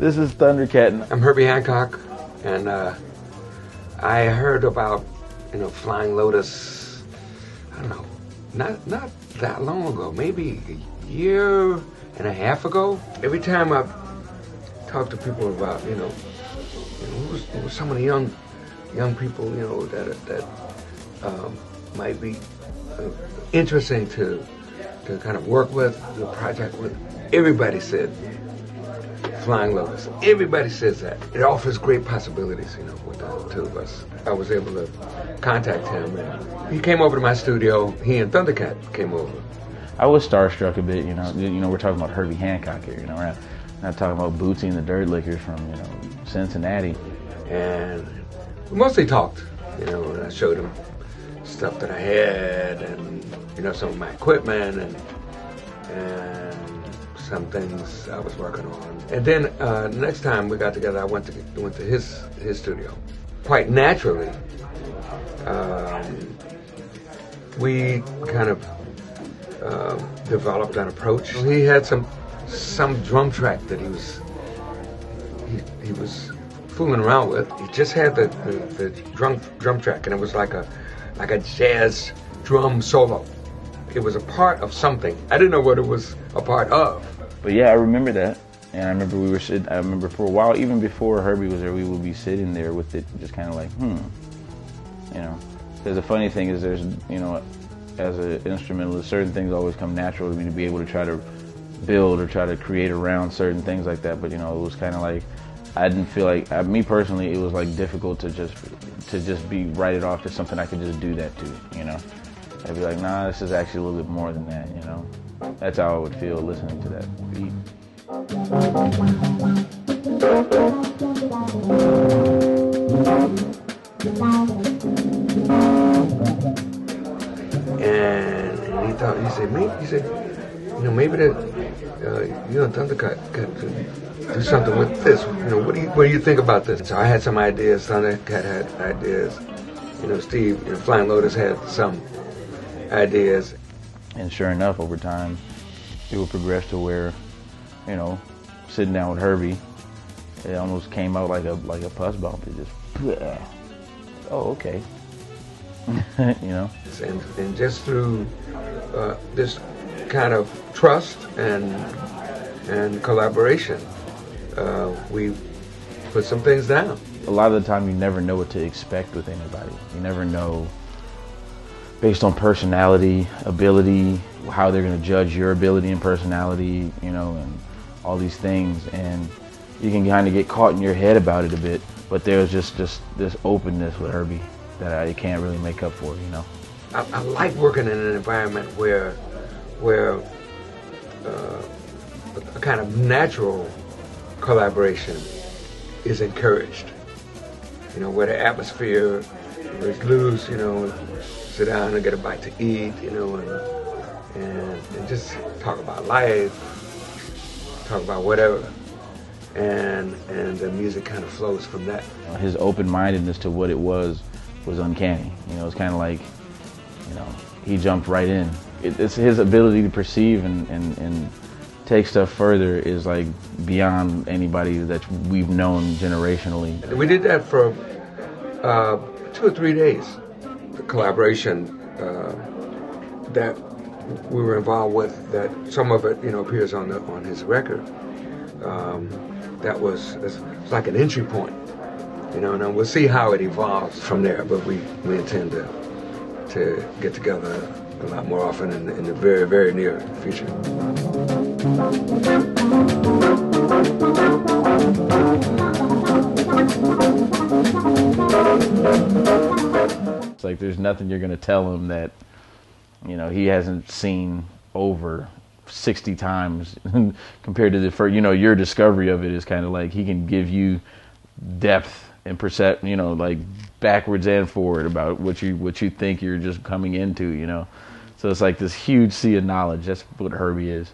This is Thundercat. I'm Herbie Hancock, and I heard about, Flying Lotus, I don't know, not that long ago, maybe a year and a half ago. Every time I talk to people about, who was some of the young people, that might be interesting to kind of work with, do a project with, everybody said Flying Lotus. Everybody says that. It offers great possibilities, with the two of us. I was able to contact him, and he came over to my studio. He and Thundercat came over. I was starstruck a bit, we're talking about Herbie Hancock here, we're not talking about Bootsy and the Dirt Lickers from, Cincinnati. And we mostly talked, and I showed him stuff that I had, and, some of my equipment, and some things I was working on. And then the next time we got together, I went to his studio. Quite naturally, we kind of developed an approach. He had some drum track that he was fooling around with. He just had the drum track, and it was like a jazz drum solo. It was a part of something. I didn't know what it was a part of. But yeah, I remember that. And I remember I remember for a while, even before Herbie was there, we would be sitting there with it just kind of like, Because the funny thing is there's, as an instrumentalist, certain things always come natural to me to be able to try to build or try to create around certain things like that. But, it was kind of like, I didn't feel like, me personally, it was like difficult to just write it off to something I could just do that to, I'd be like, nah, this is actually a little bit more than that, That's how I would feel listening to that beat. And he said, maybe that you and Thundercat could do something with this. What do you think about this? So I had some ideas. Thundercat had ideas. Steve, Flying Lotus had some ideas. And sure enough, over time, it would progress to where, sitting down with Herbie, it almost came out like a pus bump. It just, oh, okay. And just through this kind of trust and collaboration, we put some things down. A lot of the time, you never know what to expect with anybody. You never know, based on personality, ability, how they're going to judge your ability and personality, and all these things. And you can kind of get caught in your head about it a bit, but there's just this openness with Herbie that I can't really make up for, I like working in an environment where a kind of natural collaboration is encouraged. Where the atmosphere is loose, sit down and get a bite to eat, and just talk about life, talk about whatever, and the music kind of flows from that. His open-mindedness to what it was uncanny. It's kind of like, he jumped right in. It's his ability to perceive and take stuff further is like beyond anybody that we've known generationally. We did that for 2 or 3 days. The collaboration that we were involved with, that some of it, appears on his record. It's like an entry point, and we'll see how it evolves from there. But we intend to get together a lot more often in the very, very near future. It's like there's nothing you're going to tell him that, he hasn't seen over 60 times compared to the first, your discovery of it is kind of like he can give you depth and like backwards and forward about what you think you're just coming into, So it's like this huge sea of knowledge. That's what Herbie is.